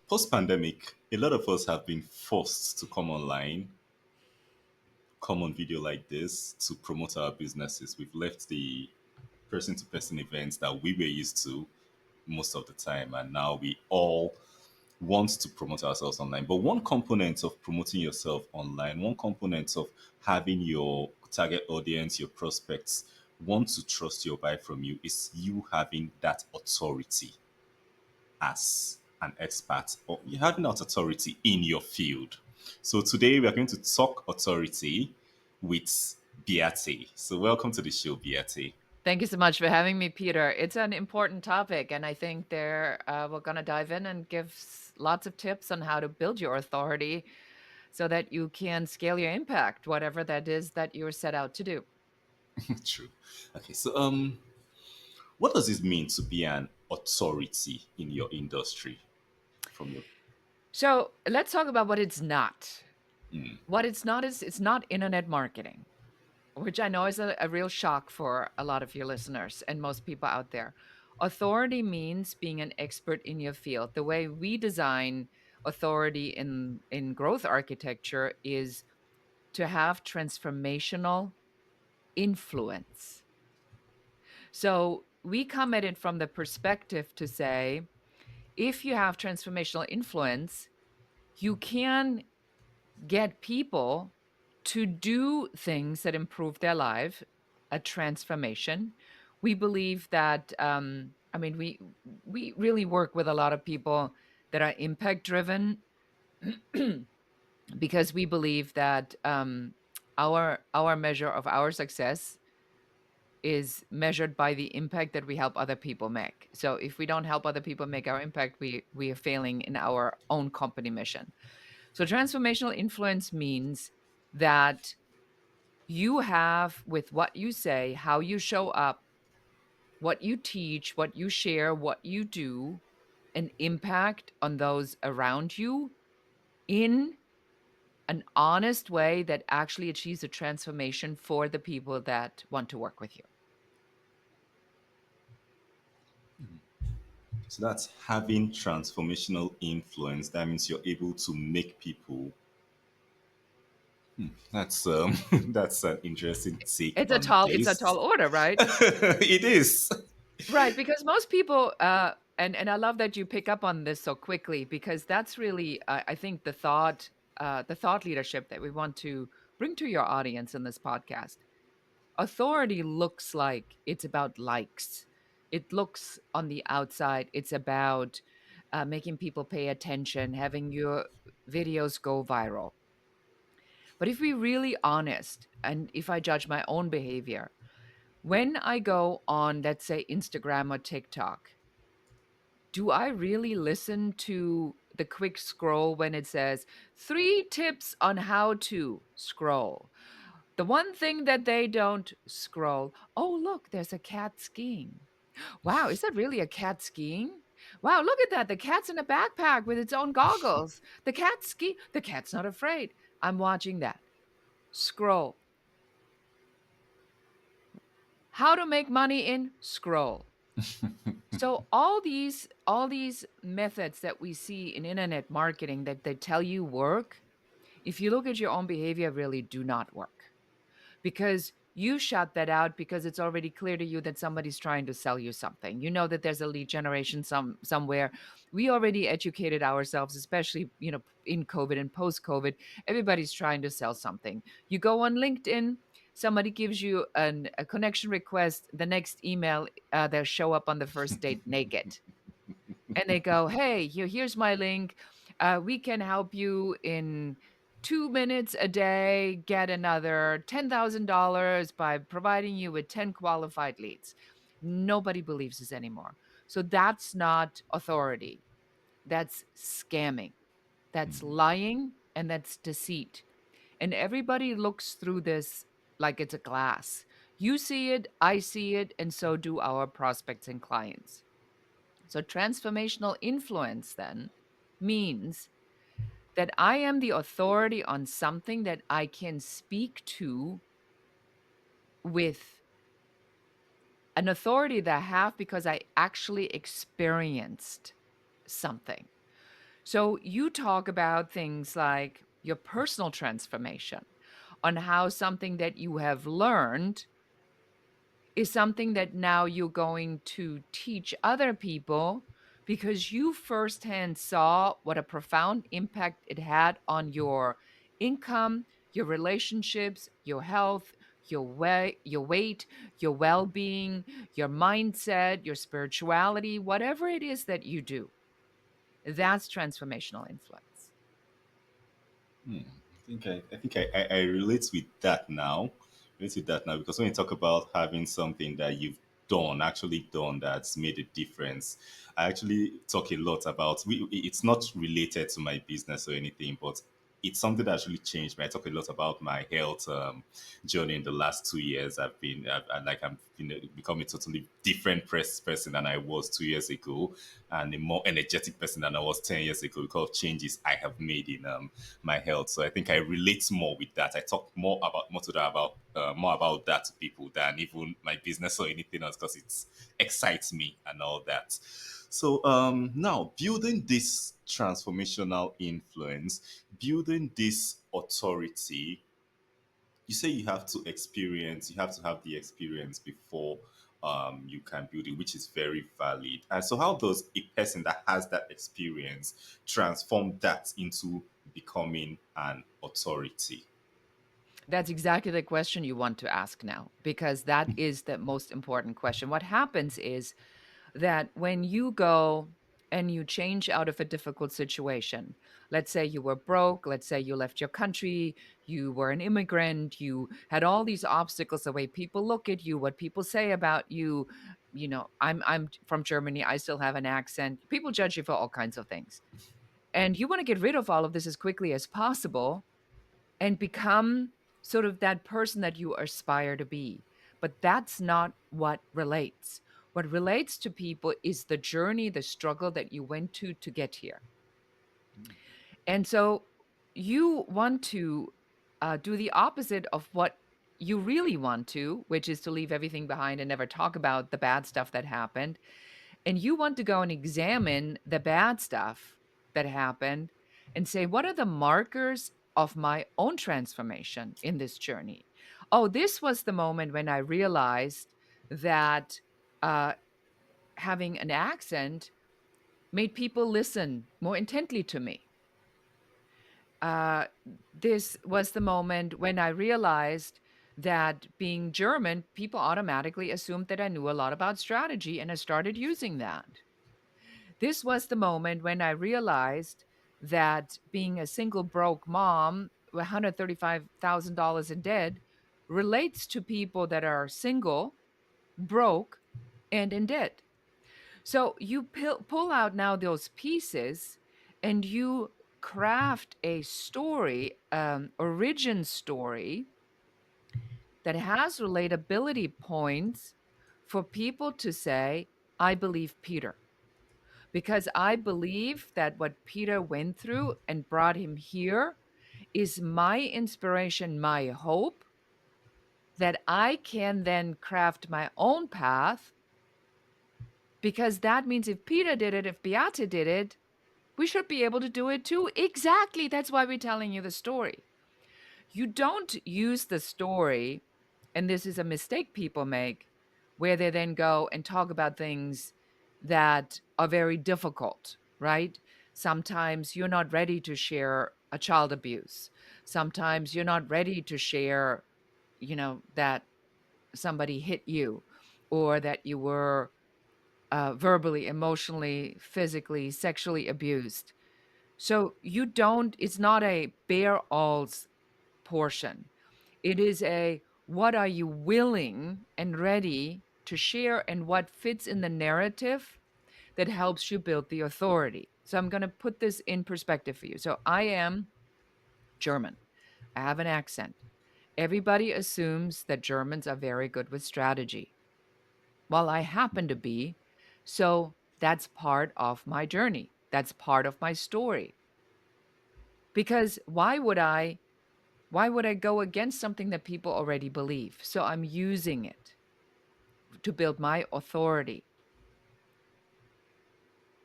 Post pandemic, a lot of us have been forced to come online, come on video like this to promote our businesses. We've left the person to person events that we were used to most of the time, and now we all want to promote ourselves online. But one component of promoting yourself online, one component of having your target audience, your prospects want to trust you or buy from you is you having that authority as an expert or you having that authority in your field. So today we are going to talk authority with Beate. So welcome to the show, Beate. Thank you so much for having me, Peter. It's an important topic, and I think we're going to dive in and give lots of tips on how to build your authority so that you can scale your impact, whatever that is that you're set out to do. True. Okay, so what does it mean to be an authority in your industry from your So let's talk about what it's not. What it's not is it's not internet marketing, which I know is a real shock for a lot of your listeners and most people out there. Authority means being an expert in your field. The way we design authority in growth architecture is to have transformational influence. So we come at it from the perspective to say, if you have transformational influence, you can get people to do things that improve their life, a transformation. We believe that, we really work with a lot of people that are impact driven because we believe that our measure of our success is measured by the impact that we help other people make. So if we don't help other people make our impact, we are failing in our own company mission. So transformational influence means that you have, with what you say, how you show up, what you teach, what you share, what you do, an impact on those around you in an honest way that actually achieves a transformation for the people that want to work with you. so that's having transformational influence. That means you're able to make people. That's that's an interesting take on It's a this. tall order, right? It is. Right, because most people, and I love that you pick up on this so quickly because that's really, I think, the thought leadership that we want to bring to your audience in this podcast. Authority looks like it's about likes. It looks on the outside. It's about making people pay attention, having your videos go viral. But if we're really honest, and if I judge my own behavior, when I go on, let's say, Instagram or TikTok, do I really listen to the quick scroll when it says 3 tips on how to scroll? The one thing that they don't scroll. Oh, look, there's a cat skiing. Wow, is that really a cat skiing? Wow, look at that. The cat's in a backpack with its own goggles. The cat's not afraid. I'm watching that. Scroll. How to make money in scroll. So all these methods that we see in internet marketing that they tell you work, if you look at your own behavior, really do not work because you shut that out because it's already clear to you that somebody's trying to sell you something. You know that there's a lead generation somewhere. We already educated ourselves, especially in COVID and post COVID. Everybody's trying to sell something. You go on LinkedIn. Somebody gives you a connection request. The next email, they'll show up on the first date naked and they go, "Hey, here's my link. We can help you in 2 minutes a day get another $10,000 by providing you with 10 qualified leads." Nobody believes this anymore. So that's not authority. That's scamming. That's lying and that's deceit. And everybody looks through this like it's a glass. You see it, I see it, and so do our prospects and clients. So, transformational influence then means that I am the authority on something that I can speak to with an authority that I have because I actually experienced something. So you talk about things like your personal transformation, on how something that you have learned is something that now you're going to teach other people because you firsthand saw what a profound impact it had on your income, your relationships, your health, your weight, your well-being, your mindset, your spirituality, whatever it is that you do. That's transformational influence. I think I relate with that now. Relate with that now because when you talk about having something that you've done, actually done, that's made a difference, I actually talk a lot about. It's not related to my business or anything, but it's something that actually changed me. I talk a lot about my health journey in the last 2 years. I'm become a totally different person than I was 2 years ago, and a more energetic person than I was 10 years ago because of changes I have made in my health. So I think I relate more with that. I talk more about that to people than even my business or anything else because it excites me and all that. So now building this transformational influence, building this authority, you say you have to have the experience before you can build it, which is very valid. And so how does a person that has that experience transform that into becoming an authority? That's exactly the question you want to ask now, because that is the most important question. What happens is that when you go and you change out of a difficult situation, let's say you were broke, let's say you left your country, you were an immigrant, you had all these obstacles, the way people look at you, what people say about you. I'm from Germany, I still have an accent. People judge you for all kinds of things. And you want to get rid of all of this as quickly as possible and become sort of that person that you aspire to be. But that's not what relates. What relates to people is the journey, the struggle that you went to get here. And so you want to do the opposite of what you really want to, which is to leave everything behind and never talk about the bad stuff that happened. And you want to go and examine the bad stuff that happened and say, what are the markers of my own transformation in this journey? Oh, this was the moment when I realized that uh, having an accent made people listen more intently to me. Uh, this was the moment when I realized that being German, people automatically assumed that I knew a lot about strategy, and I started using that. This was the moment when I realized that being a single broke mom with $135,000 in debt relates to people that are single, broke, and in debt. So you pull out now those pieces and you craft a story, origin story that has relatability points for people to say, I believe Peter. Because I believe that what Peter went through and brought him here is my inspiration, my hope that I can then craft my own path. Because that means if Peter did it, if Beate did it, we should be able to do it too. Exactly. That's why we're telling you the story. You don't use the story, and this is a mistake people make, where they then go and talk about things that are very difficult, right? Sometimes you're not ready to share a child abuse. Sometimes you're not ready to share, that somebody hit you or that you were verbally, emotionally, physically, sexually abused. So you don't, it's not a bear alls portion. It is a what are you willing and ready to share and what fits in the narrative that helps you build the authority. So I'm going to put this in perspective for you. So I am German. I have an accent. Everybody assumes that Germans are very good with strategy. Well, I happen to be. So that's part of my journey. That's part of my story. Because why would I go against something that people already believe? So I'm using it to build my authority.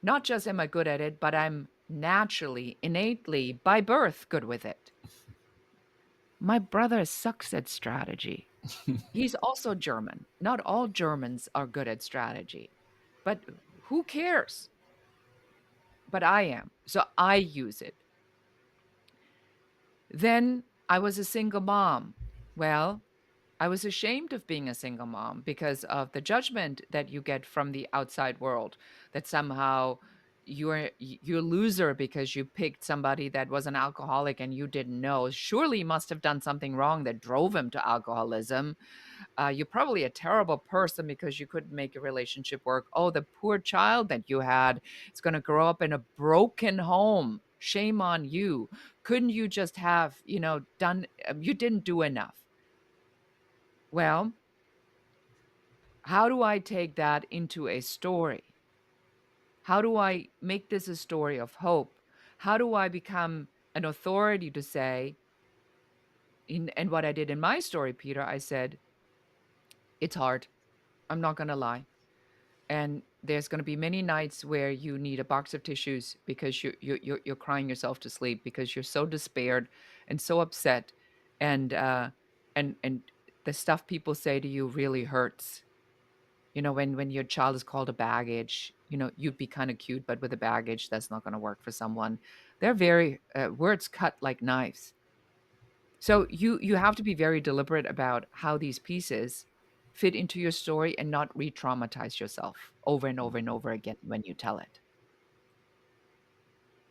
Not just am I good at it, but I'm naturally, innately, by birth, good with it. My brother sucks at strategy. He's also German. Not all Germans are good at strategy, but who cares? But I am. So I use it. Then I was a single mom. Well, I was ashamed of being a single mom because of the judgment that you get from the outside world, that somehow you're a loser because you picked somebody that was an alcoholic and you didn't know. Surely you must have done something wrong that drove him to alcoholism. You're probably a terrible person because you couldn't make a relationship work. Oh, the poor child that you had is going to grow up in a broken home. Shame on you. Couldn't you just have, done, you didn't do enough. Well, how do I take that into a story? How do I make this a story of hope? How do I become an authority to say, and what I did in my story, Peter, I said, it's hard. I'm not going to lie. And there's going to be many nights where you need a box of tissues because you're crying yourself to sleep because you're so despaired and so upset, and and the stuff people say to you really hurts. When your child is called a baggage, you'd be kind of cute, but with a baggage, that's not going to work for someone. They're very words cut like knives. So you have to be very deliberate about how these pieces fit into your story and not re-traumatize yourself over and over and over again when you tell it.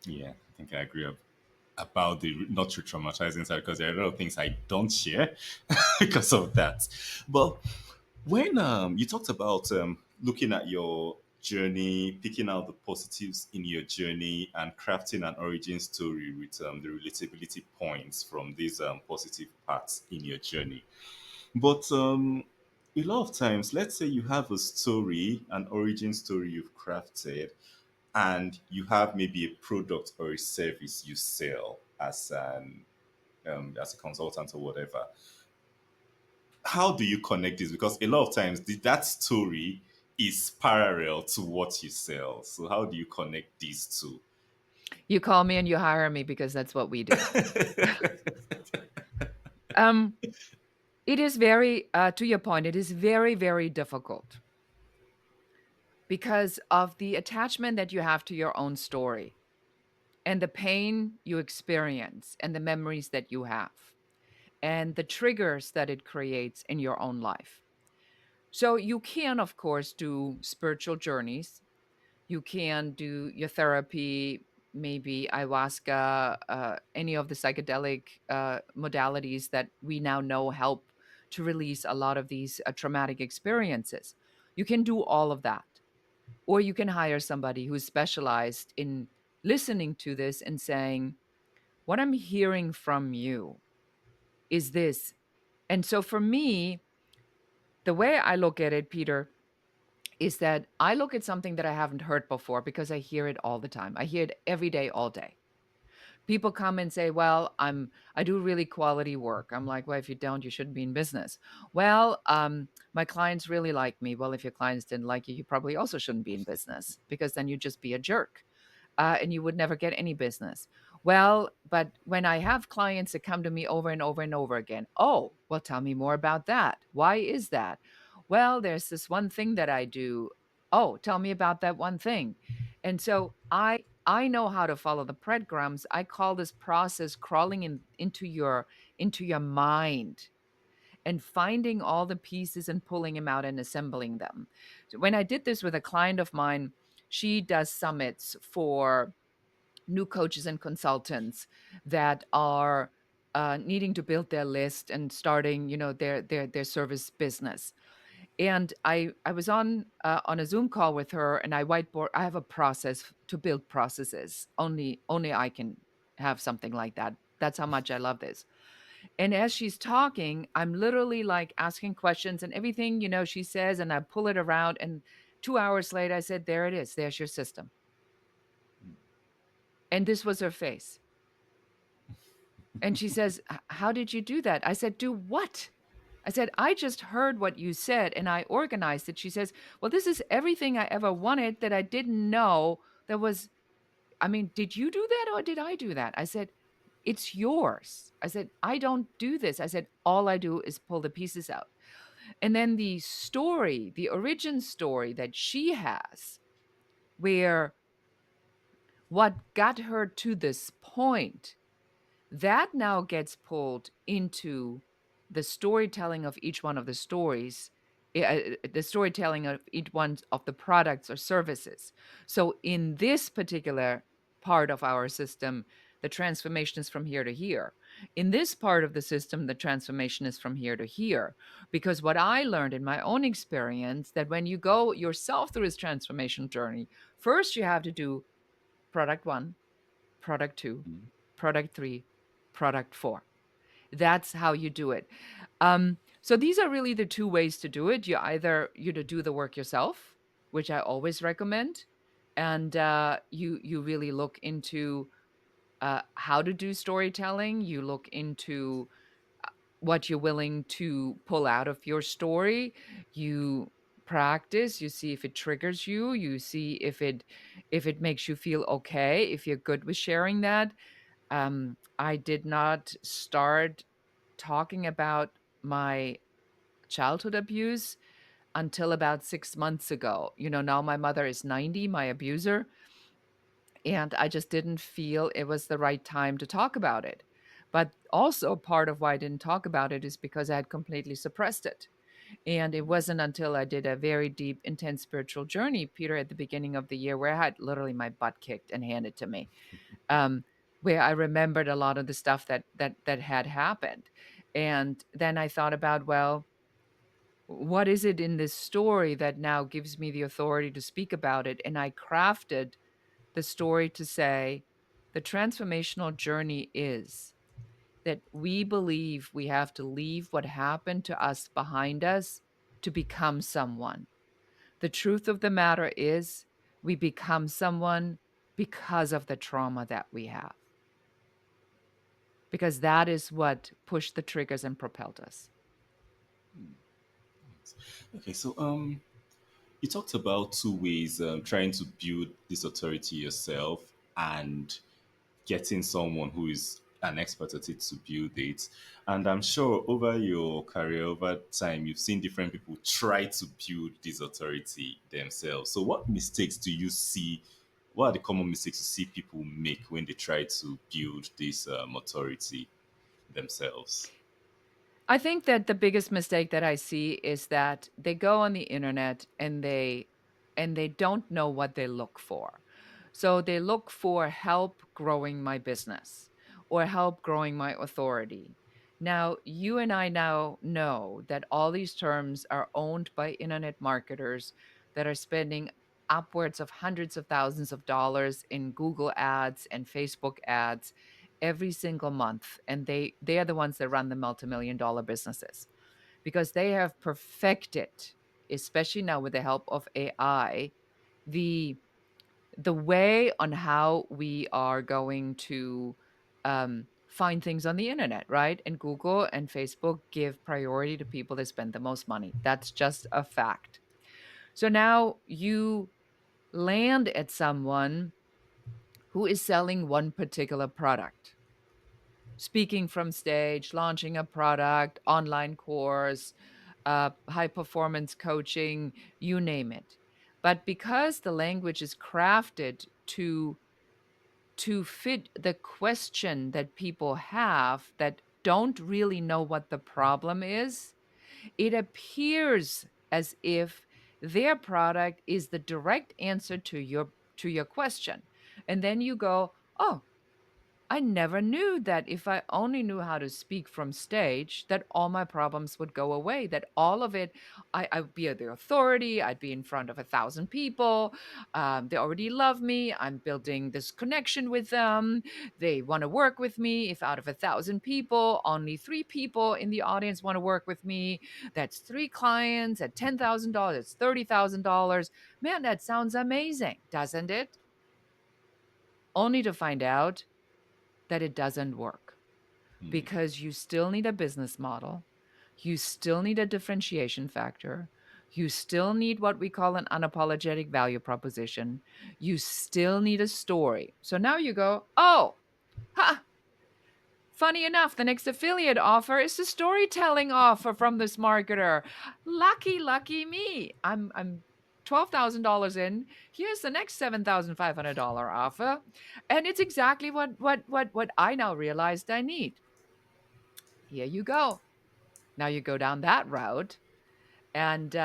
Yeah, I think I agree about the not too traumatizing side because there are a lot of things I don't share because of that. But when you talked about looking at your journey, picking out the positives in your journey, and crafting an origin story with the relatability points from these positive parts in your journey. But a lot of times, let's say you have a story, an origin story you've crafted, and you have maybe a product or a service you sell as a consultant or whatever. How do you connect this? Because a lot of times that story is parallel to what you sell. So how do you connect these two? You call me and you hire me because that's what we do. Um, it is very, to your point, it is very, very difficult because of the attachment that you have to your own story and the pain you experience and the memories that you have and the triggers that it creates in your own life. So you can, of course, do spiritual journeys. You can do your therapy, maybe ayahuasca, any of the psychedelic modalities that we now know help to release a lot of these traumatic experiences. You can do all of that. Or you can hire somebody who's specialized in listening to this and saying, what I'm hearing from you is this. And so for me, the way I look at it, Peter, is that I look at something that I haven't heard before because I hear it all the time. I hear it every day, all day. People come and say, "Well, I do really quality work." I'm like, "Well, if you don't, you shouldn't be in business." Well, my clients really like me. Well, if your clients didn't like you, you probably also shouldn't be in business because then you'd just be a jerk. And you would never get any business. Well, but when I have clients that come to me over and over and over again, oh, well, tell me more about that. Why is that? Well, there's this one thing that I do. Oh, tell me about that one thing. And so I know how to follow the breadcrumbs. I call this process crawling into your mind and finding all the pieces and pulling them out and assembling them. So when I did this with a client of mine, she does summits for new coaches and consultants that are needing to build their list and starting, their service business. And I was on a Zoom call with her, and I whiteboard. I have a process to build processes. Only I can have something like that. That's how much I love this. And as she's talking, I'm literally like asking questions and everything, she says, and I pull it around. And 2 hours later, I said, "There it is. There's your system." And this was her face. And she says, How did you do that?" I said, "Do what?" I said, "I just heard what you said and I organized it." She says, "Well, this is everything I ever wanted that I didn't know that was I mean, did you do that or did I do that? I said, it's yours. I said, I don't do this. I said, all I do is pull the pieces out. And then the story, the origin story that she has, where what got her to this point, that now gets pulled into the storytelling of each one of the stories, the storytelling of each one of the products or services. So in this particular part of our system, the transformation is from here to here. In this part of the system, the transformation is from here to here. Because what I learned in my own experience, that when you go yourself through this transformation journey, first you have to do product one, product two, product three, product four. That's how you do it. So these are really the two ways to do it. You to do the work yourself, which I always recommend, and you really look into how to do storytelling. You look into what you're willing to pull out of your story. You practice, you see if it triggers you, you see if it makes you feel okay, if you're good with sharing that. I did not start talking about my childhood abuse until about 6 months ago. You know, now my mother is 90, my abuser, and I just didn't feel it was the right time to talk about it. But also part of why I didn't talk about it is because I had completely suppressed it. And it wasn't until I did a very deep, intense spiritual journey, Peter, at the beginning of the year, where I had literally my butt kicked and handed to me, um, where I remembered a lot of the stuff that had happened. And then I thought about, well, what is it in this story that now gives me the authority to speak about it? And I crafted the story to say the transformational journey is that we believe we have to leave what happened to us behind us to become someone. The truth of the matter is we become someone because of the trauma that we have, because that is what pushed the triggers and propelled us. Okay, so you talked about two ways, trying to build this authority yourself and getting someone who is an expert at it to build it. And I'm sure over your career, over time, you've seen different people try to build this authority themselves. So, what mistakes do you see? What are the common mistakes you see people make when they try to build this authority themselves? I think that the biggest mistake that I see is that they go on the internet and they don't know what they look for. So they look for help growing my business or help growing my authority. Now, you and I now know that all these terms are owned by internet marketers that are spending upwards of hundreds of thousands of dollars in Google ads and Facebook ads every single month, and they are the ones that run the multi-million dollar businesses because they have perfected, especially now with the help of AI, the the way on how we are going to find things on the internet, right? And Google and Facebook give priority to people that spend the most money. That's just a fact. So now you land at someone who is selling one particular product, speaking from stage, launching a product, online course, high performance coaching, you name it. But because the language is crafted to fit the question that people have that don't really know what the problem is, it appears as if their product is the direct answer to your question. And then you go, "Oh, I never knew that if I only knew how to speak from stage, that all my problems would go away, that all of it, I'd be the authority, I'd be in front of 1,000 people. They already love me. I'm building this connection with them. They want to work with me. If out of 1,000 people, only three people in the audience want to work with me, that's three clients at $10,000, it's $30,000. Man, that sounds amazing, doesn't it? Only to find out that it doesn't work Hmm. because you still need a business model. You still need a differentiation factor. You still need what we call an unapologetic value proposition. You still need a story. So now you go, oh, ha, funny enough, the next affiliate offer is a storytelling offer from this marketer. Lucky, lucky me. I'm $12,000 in. Here's the next $7,500 offer. And it's exactly what I now realized I need. Here you go. Now you go down that route and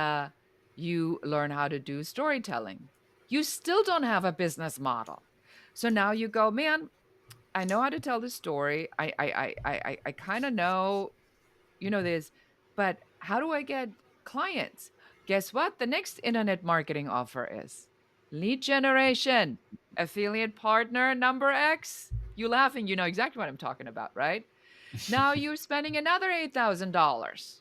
you learn how to do storytelling. You still don't have a business model. So now you go, man, I know how to tell the story. I kind of know, this, but how do I get clients? Guess what? The next internet marketing offer is lead generation, affiliate partner number X. You laughing, you know exactly what I'm talking about, right? Now you're spending another $8,000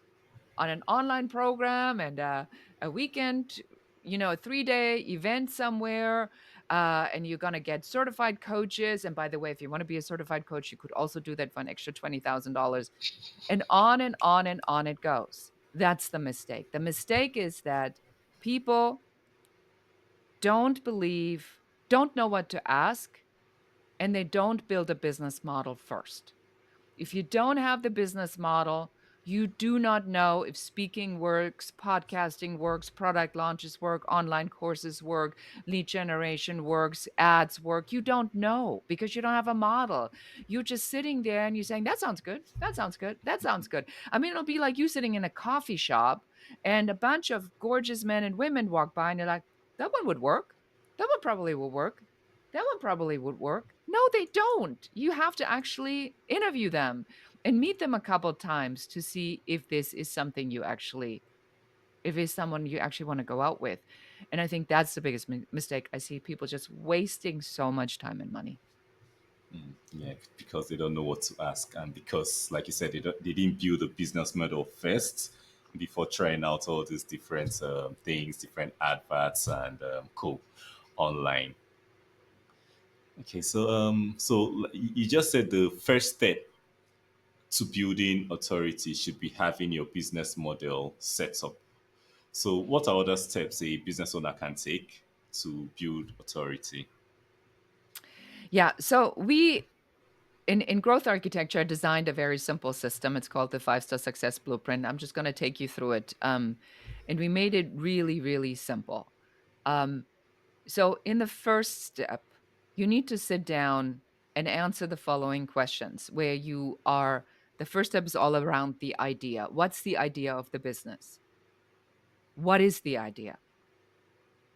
on an online program and a weekend, a 3-day event somewhere. And you're going to get certified coaches. And by the way, if you want to be a certified coach, you could also do that for an extra $20,000. And on and on and on it goes. That's the mistake. The mistake is that people don't believe, don't know what to ask, and they don't build a business model first. If you don't have the business model, you do not know if speaking works, podcasting works, product launches work, online courses work, lead generation works, ads work. You don't know because you don't have a model. You're just sitting there and you're saying, that sounds good. That sounds good. That sounds good. I mean, it'll be like you sitting in a coffee shop and a bunch of gorgeous men and women walk by and you're like, that one would work. That one probably will work. That one probably would work. No, they don't. You have to actually interview them and meet them a couple times to see if this is something you actually, if it's someone you actually want to go out with. And I think that's the biggest mistake. I see people just wasting so much time and money. Yeah, because they don't know what to ask, and because, like you said, they didn't build a business model first before trying out all these different things, different adverts, and co online. Okay, so you just said the first step to building authority should be having your business model set up. So, what are other steps a business owner can take to build authority? Yeah. So we in growth architecture, I designed a very simple system. It's called the 5-star success blueprint. I'm just going to take you through it. And we made it really, really simple. Um, So, in the first step, you need to sit down and answer the following questions where you are. The first step is all around the idea. What's the idea of the business? What is the idea?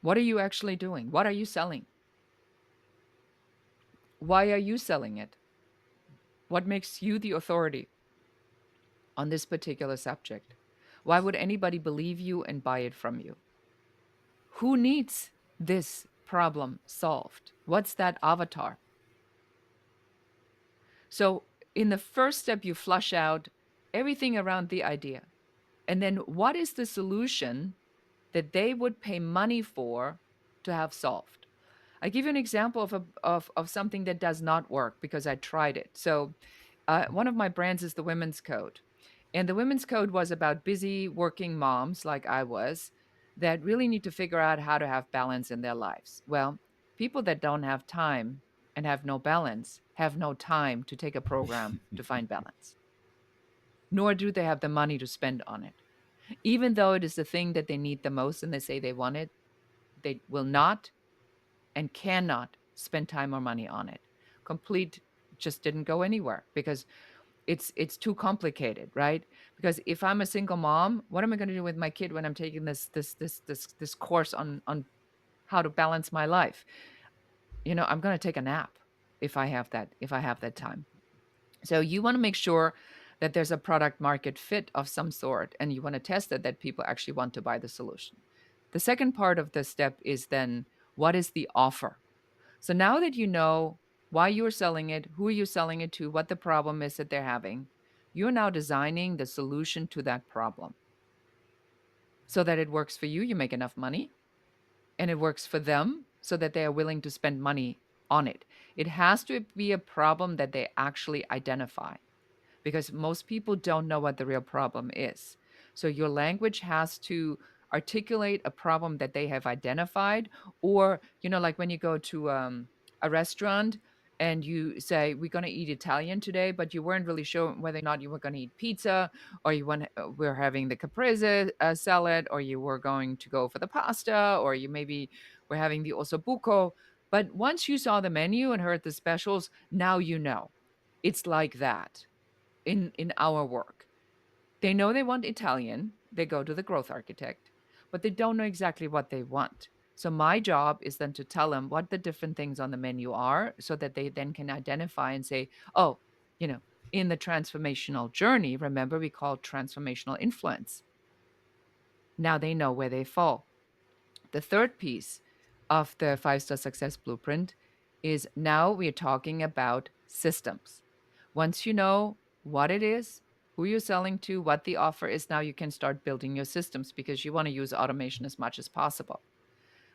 What are you actually doing? What are you selling? Why are you selling it? What makes you the authority on this particular subject? Why would anybody believe you and buy it from you? Who needs this problem solved? What's that avatar? So, in the first step, you flush out everything around the idea. And then, what is the solution that they would pay money for to have solved? I give you an example of something that does not work because I tried it. So, one of my brands is the Women's Code. And the Women's Code was about busy working moms like I was that really need to figure out how to have balance in their lives. Well, people that don't have time and have no balance have no time to take a program to find balance, nor do they have the money to spend on it. Even though it is the thing that they need the most and they say they want it, they will not and cannot spend time or money on it. Complete just didn't go anywhere because it's too complicated, right? Because if I'm a single mom, what am I going to do with my kid when I'm taking this course on how to balance my life? I'm going to take a nap if I have that time. So you want to make sure that there's a product market fit of some sort and you want to test it that people actually want to buy the solution. The second part of the step is then what is the offer? So now that you know why you're selling it, who you're selling it to, what the problem is that they're having, you're now designing the solution to that problem so that it works for you, you make enough money, and it works for them so that they are willing to spend money on it. It has to be a problem that they actually identify because most people don't know what the real problem is. So your language has to articulate a problem that they have identified. Or, like when you go to a restaurant and you say, we're going to eat Italian today, but you weren't really sure whether or not you were going to eat pizza, or we're having the caprese salad, or you were going to go for the pasta, or you maybe were having the ossobuco. But once you saw the menu and heard the specials, now you know. It's like that in our work. They know they want Italian, they go to the growth architect, but they don't know exactly what they want. So my job is then to tell them what the different things on the menu are so that they then can identify and say, "Oh, you know, in the transformational journey, remember we call transformational influence." Now they know where they fall. The third piece of the five-star success blueprint is now we're talking about systems. Once you know what it is, who you're selling to, what the offer is, now you can start building your systems because you want to use automation as much as possible.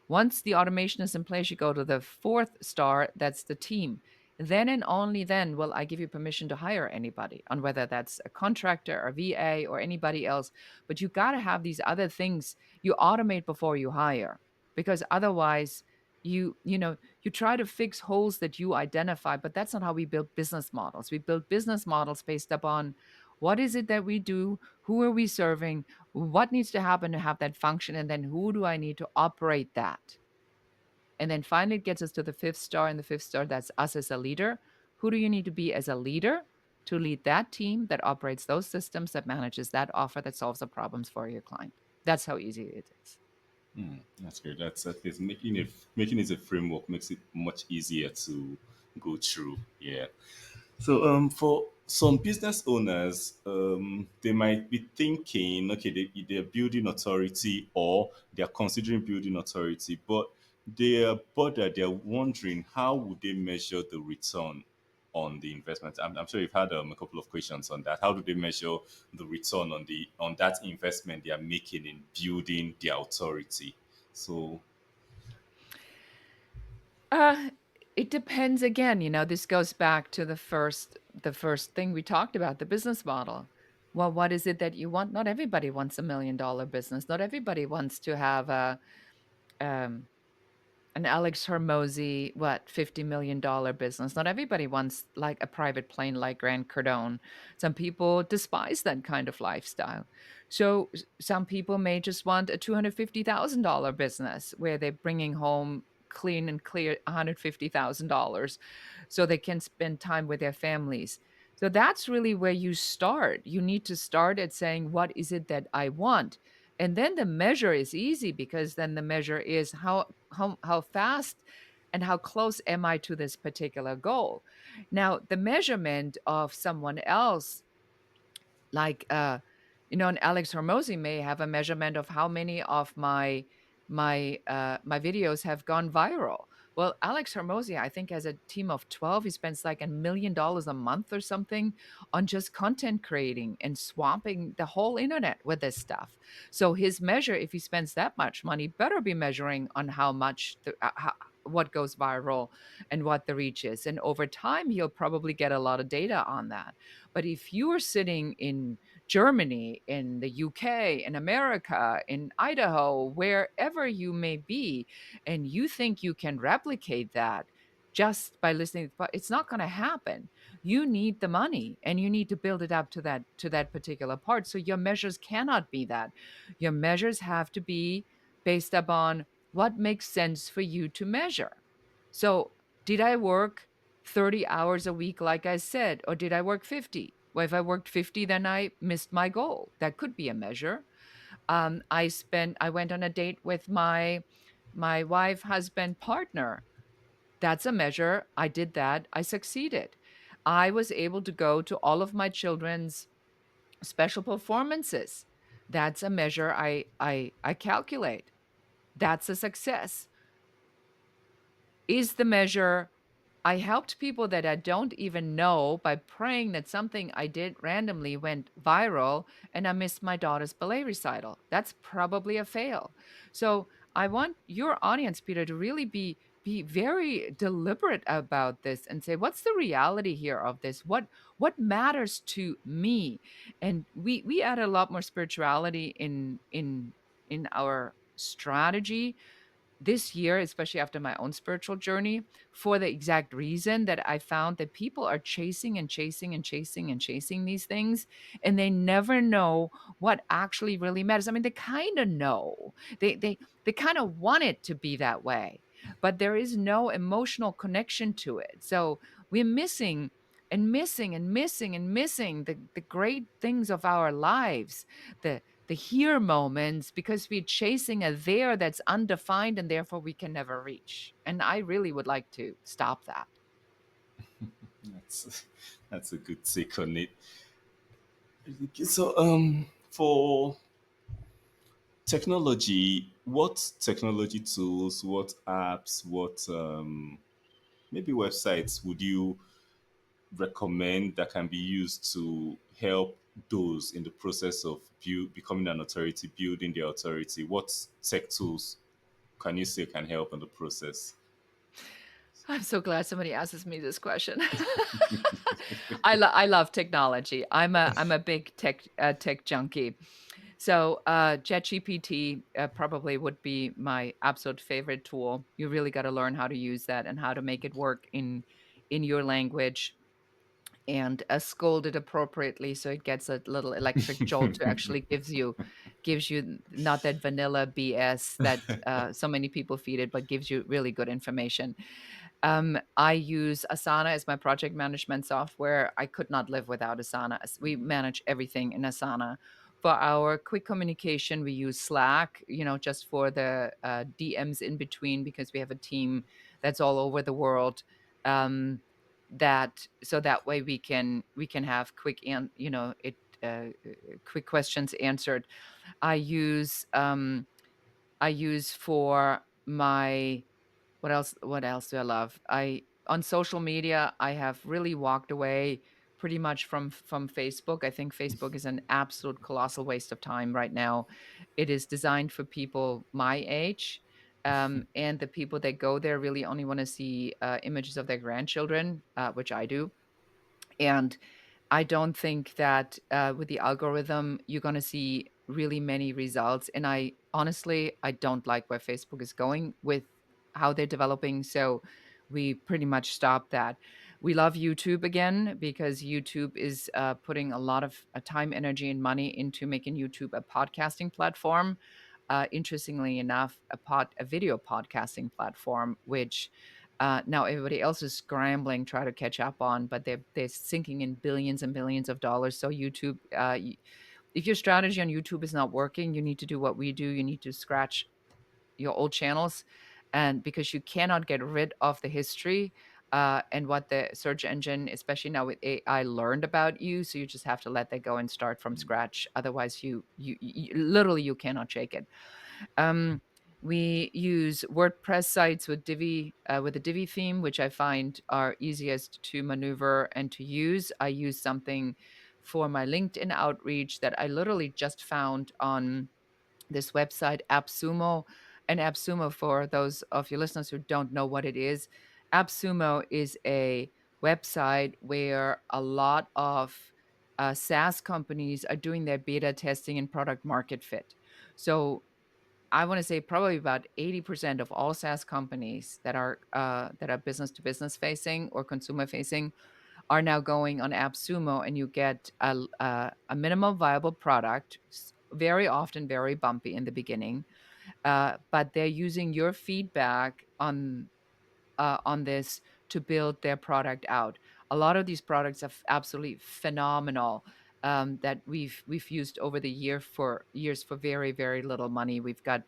Once the automation is in place, you go to the fourth star, that's the team. Then and only then will I give you permission to hire anybody, on whether that's a contractor or VA or anybody else. But you got to have these other things you automate before you hire, because otherwise you try to fix holes that you identify, but that's not how we build business models. We build business models based upon what is it that we do, who are we serving, what needs to happen to have that function, and then who do I need to operate that. And then finally it gets us to the fifth star, and the fifth star, that's us as a leader. Who do you need to be as a leader to lead that team that operates those systems, that manages that offer, that solves the problems for your client? That's how easy it is. That's great. That's is making it a framework makes it much easier to go through. Yeah. So for some business owners, they might be thinking, okay, they're building authority or they're considering building authority, but they're bothered. They're wondering how would they measure the return on the investment. I'm sure you've had a couple of questions on that. How do they measure the return on the on that investment they are making in building their authority? So Uh, it depends again, this goes back to the first thing we talked about, the business model. Well, what is it that you want? Not everybody wants $1 million business. Not everybody wants to have um, an Alex Hormozy, what, $50 million business. Not everybody wants like a private plane like Grant Cardone. Some people despise that kind of lifestyle. So some people may just want a $250,000 business where they're bringing home clean and clear $150,000 so they can spend time with their families. So that's really where you start. You need to start at saying, what is it that I want? And then the measure is easy, because then the measure is how fast and how close am I to this particular goal. Now the measurement of someone else, like and Alex Hormozy may have a measurement of how many of my videos have gone viral. Well, Alex Hormozy, I think, has a team of 12. He spends like $1 million a month or something on just content creating and swamping the whole internet with this stuff. So his measure, if he spends that much money, better be measuring on how much what goes viral and what the reach is. And over time, he'll probably get a lot of data on that. But if you are sitting in Germany, in the UK, in America, in Idaho, wherever you may be, and you think you can replicate that just by listening, but it's not going to happen. You need the money and you need to build it up to that particular part. So your measures cannot be that. Your measures have to be based upon what makes sense for you to measure. So, did I work 30 hours a week, like I said, or did I work 50? Well, if I worked 50, then I missed my goal. That could be a measure. I went on a date with my wife, husband, partner. That's a measure. I did that. I succeeded. I was able to go to all of my children's special performances. That's a measure I calculate. That's a success. Is the measure I helped people that I don't even know by praying that something I did randomly went viral and I missed my daughter's ballet recital. That's probably a fail. So I want your audience, Peter, to really be very deliberate about this and say, what's the reality here of this? What matters to me? And we add a lot more spirituality in in our strategy this year, especially after my own spiritual journey, for the exact reason that I found that people are chasing and chasing and chasing and chasing these things, and they never know what actually really matters. I mean, they kind of know. They kind of want it to be that way, but there is no emotional connection to it. So we're missing and missing and missing and missing the great things of our lives, the here moments, because we're chasing a there that's undefined and therefore we can never reach. And I really would like to stop that. That's that's a good take on it. So, for technology, what technology tools, what apps, what maybe websites would you recommend that can be used to help those in the process of becoming an authority, building their authority? What tech tools can you say can help in the process? I'm so glad somebody asks me this question. I love technology. I'm a big tech junkie. So ChatGPT probably would be my absolute favorite tool. You really got to learn how to use that and how to make it work in your language, and scold it appropriately so it gets a little electric jolt to actually gives you not that vanilla BS that so many people feed it, but gives you really good information. I use Asana as my project management software. I could not live without Asana. We manage everything in Asana. For our quick communication, we use Slack, just for the DMs in between, because we have a team that's all over the world. Um, that so that way we can have quick questions answered. I use I use for my what else do I love? I On social media, I have really walked away pretty much from Facebook. I think Facebook is an absolute colossal waste of time right now. It is designed for people my age, and the people that go there really only want to see images of their grandchildren, which I do. And I don't think that with the algorithm, you're going to see really many results. And I don't like where Facebook is going with how they're developing. So we pretty much stopped that. We love YouTube again because YouTube is putting a lot of time, energy, and money into making YouTube a podcasting platform. Interestingly enough, a video podcasting platform, which now everybody else is scrambling, try to catch up on, but they're sinking in billions and billions of dollars. So YouTube, if your strategy on YouTube is not working, you need to do what we do. You need to scratch your old channels, and because you cannot get rid of the history and what the search engine, especially now with AI, learned about you. So you just have to let that go and start from scratch. Otherwise, you literally you cannot shake it. Um, we use WordPress sites with a Divi theme, which I find are easiest to maneuver and to use. I use something for my LinkedIn outreach that I literally just found on this website, AppSumo. And AppSumo, for those of your listeners who don't know what it is, AppSumo is a website where a lot of SaaS companies are doing their beta testing and product market fit. So I want to say probably about 80% of all SaaS companies that are business to business facing or consumer facing are now going on AppSumo, and you get a minimum viable product, very often very bumpy in the beginning, but they're using your feedback on this to build their product out. A lot of these products are absolutely phenomenal, that we've used over the years for very very little money. We've got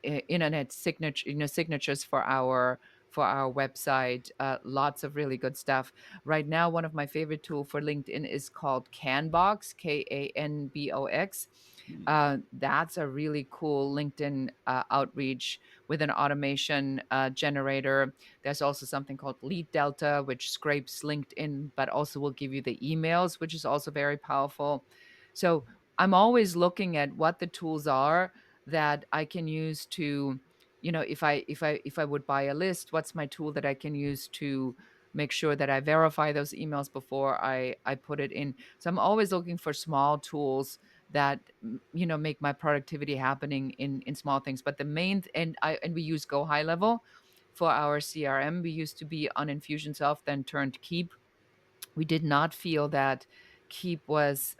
internet signature signatures for our website, lots of really good stuff. Right now, one of my favorite tool for LinkedIn is called Canbox, Canbox. That's a really cool LinkedIn outreach with an automation generator. There's also something called Lead Delta, which scrapes LinkedIn, but also will give you the emails, which is also very powerful. So I'm always looking at what the tools are that I can use to, if I would buy a list, what's my tool that I can use to make sure that I verify those emails before I put it in. So I'm always looking for small tools that make my productivity happening in small things. But the main and we use Go High Level for our CRM. We used to be on Infusionsoft, then turned Keep. We did not feel that Keep was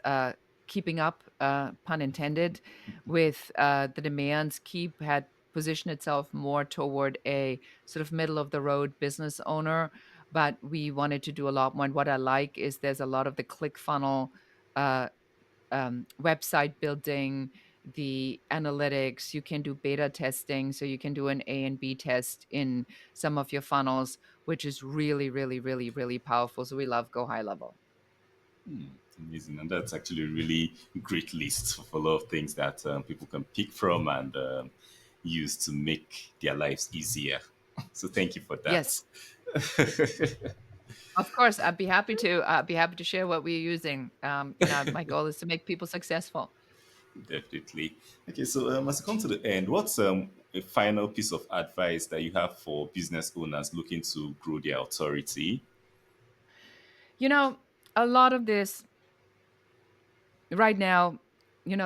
keeping up, pun intended, with the demands. Keep had positioned itself more toward a sort of middle of the road business owner, but we wanted to do a lot more. And what I like is there's a lot of the click funnel, uh, website building, the analytics. You can do beta testing, so you can do an A and B test in some of your funnels, which is really, really, really, really powerful. So we love Go High Level. Amazing, and that's actually a really great list of a lot of things that people can pick from and use to make their lives easier. So thank you for that. Yes, of course. I'd be happy to share what we're using. My goal is to make people successful. Definitely. Okay, so as we come to the end, what's a final piece of advice that you have for business owners looking to grow their authority? You know, a lot of this right now,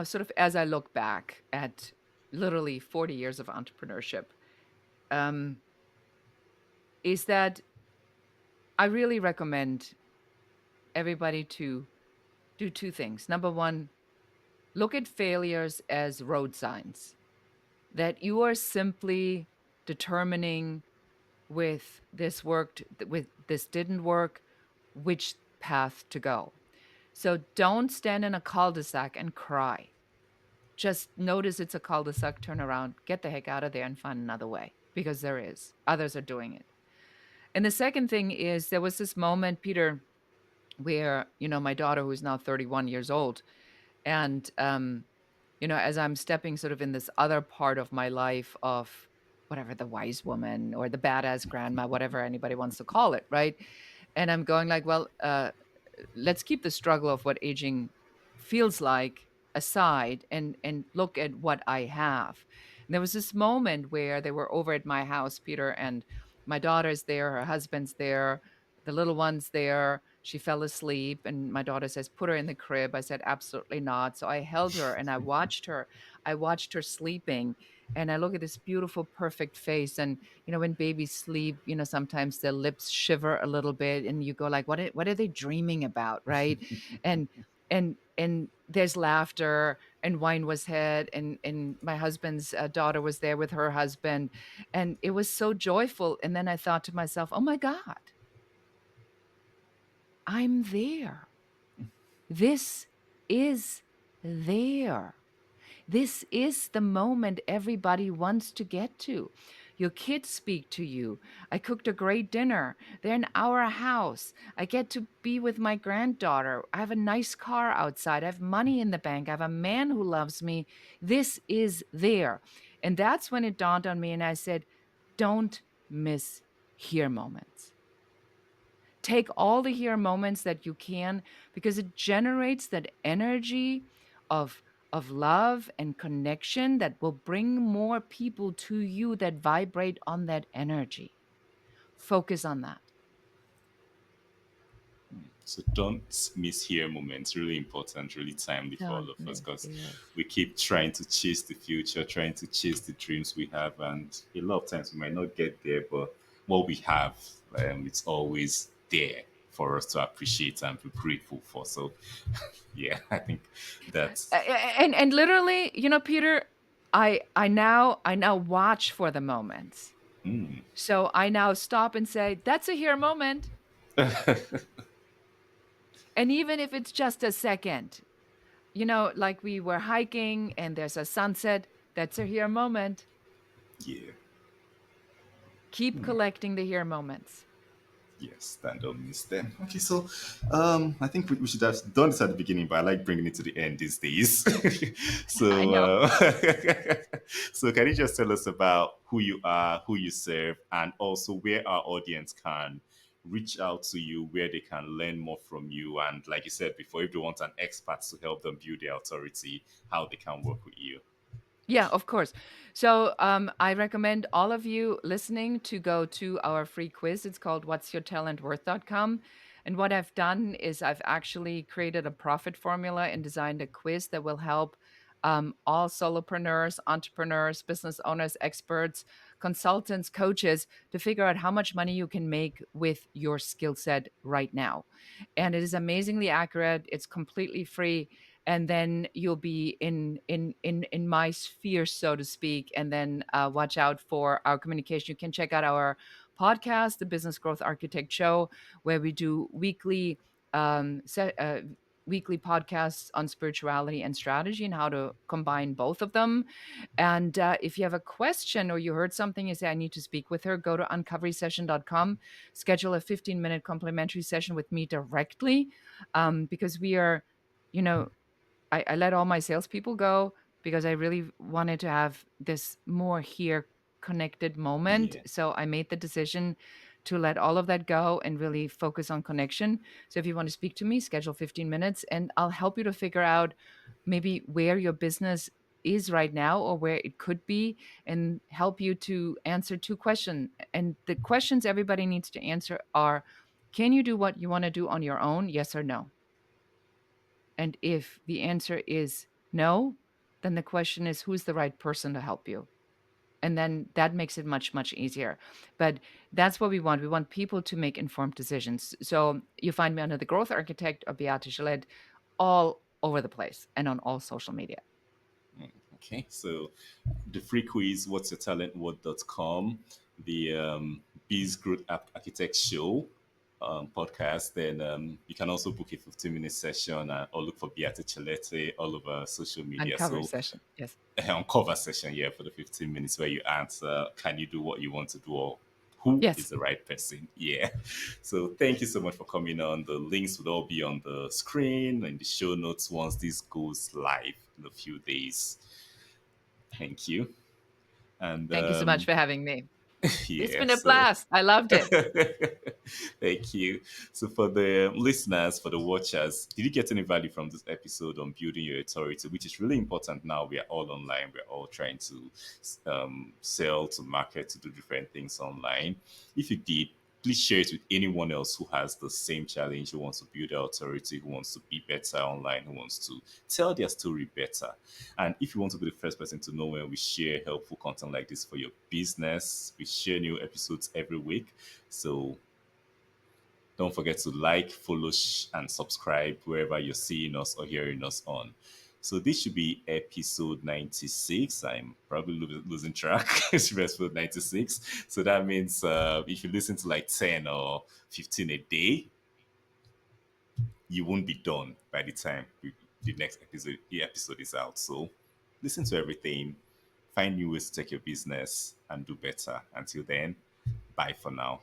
sort of as I look back at literally 40 years of entrepreneurship, um, is that I really recommend everybody to do two things. Number one, look at failures as road signs, that you are simply determining with this worked, with this didn't work, which path to go. So don't stand in a cul-de-sac and cry. Just notice it's a cul-de-sac, turn around, get the heck out of there and find another way, because there is. Others are doing it. And the second thing is there was this moment, Peter, where, my daughter, who's now 31 years old, and as I'm stepping sort of in this other part of my life of whatever, the wise woman or the badass grandma, whatever anybody wants to call it, right? And I'm going like, well, let's keep the struggle of what aging feels like aside and look at what I have. And there was this moment where they were over at my house, Peter, and my daughter's there, her husband's there, the little one's there. She fell asleep, and my daughter says, "Put her in the crib." I said, "Absolutely not." So I held her and I watched her. I watched her sleeping, and I look at this beautiful, perfect face. And when babies sleep, sometimes their lips shiver a little bit, and you go like, what are they dreaming about, right? And and there's laughter, and wine was had, and my husband's daughter was there with her husband, and it was so joyful. And then I thought to myself, oh my God, I'm there. This is there. This is the moment everybody wants to get to. Your kids speak to you. I cooked a great dinner. They're in our house. I get to be with my granddaughter. I have a nice car outside. I have money in the bank. I have a man who loves me. This is there. And that's when it dawned on me. And I said, don't miss here moments. Take all the here moments that you can, because it generates that energy of love and connection that will bring more people to you that vibrate on that energy. Focus on that. So don't miss here moments. Really important, really timely for all Don't of us miss because yes. we keep trying to chase the future, trying to chase the dreams we have, and a lot of times we might not get there, but what we have, it's always there for us to appreciate and be grateful for. So, yeah, I think that's And literally, Peter, I now watch for the moments. So I now stop and say, that's a here moment. And even if it's just a second, like we were hiking and there's a sunset, that's a here moment. yeah. Keep collecting the here moments. Yes, that don't miss them. Okay, so I think we should have done this at the beginning, but I like bringing it to the end these days. I so, know. so can you just tell us about who you are, who you serve, and also where our audience can reach out to you, where they can learn more from you, and like you said before, if they want an expert to help them build their authority, how they can work with you. Yeah, of course. So I recommend all of you listening to go to our free quiz. It's called what's your talent worth.com. And what I've done is I've actually created a profit formula and designed a quiz that will help all solopreneurs, entrepreneurs, business owners, experts, consultants, coaches to figure out how much money you can make with your skill set right now. And it is amazingly accurate. It's completely free. And then you'll be in my sphere, so to speak. And then watch out for our communication. You can check out our podcast, the Business Growth Architect Show, where we do weekly podcasts on spirituality and strategy and how to combine both of them. And if you have a question or you heard something, you say, I need to speak with her, go to uncoverysession.com, schedule a 15-minute complimentary session with me directly, because we are, you know, I let all my salespeople go because I really wanted to have this more here connected moment. Yeah. So I made the decision to let all of that go and really focus on connection. So if you want to speak to me, schedule 15 minutes and I'll help you to figure out maybe where your business is right now or where it could be, and help you to answer two questions. And the questions everybody needs to answer are, can you do what you want to do on your own? Yes or no? And if the answer is no, then the question is, who's the right person to help you? And then that makes it much, much easier. But that's what we want. We want people to make informed decisions. So you find me under the Growth Architect or Beate Chelette all over the place and on all social media. Okay, so the free quiz, what's your talent, what.com, the Bees Growth Architect Show podcast. Then you can also book a 15-minute session or look for Beate Chelette all over social media. Uncover So session. Yes. on cover session, yeah, for the 15 minutes where you answer, can you do what you want to do, or who is Yes. the right person? Yeah. So thank you so much for coming on. The links will all be on the screen and the show notes once this goes live in a few days. Thank you. And Thank you so much for having me. It's yeah, been a so blast. I loved it. thank you. So, for the listeners, for the watchers, did you get any value from this episode on building your authority, which is really important now? We are all online. We're all trying to sell, to market, to do different things online. If you did, please share it with anyone else who has the same challenge, who wants to build their authority, who wants to be better online, who wants to tell their story better. And if you want to be the first person to know when we share helpful content like this for your business, we share new episodes every week. So don't forget to like, follow, and subscribe wherever you're seeing us or hearing us on. So this should be episode 96. I'm probably losing track. It should be episode 96. So that means if you listen to like 10 or 15 a day, you won't be done by the time the next episode is out. So listen to everything, find new ways to take your business and do better. Until then, bye for now.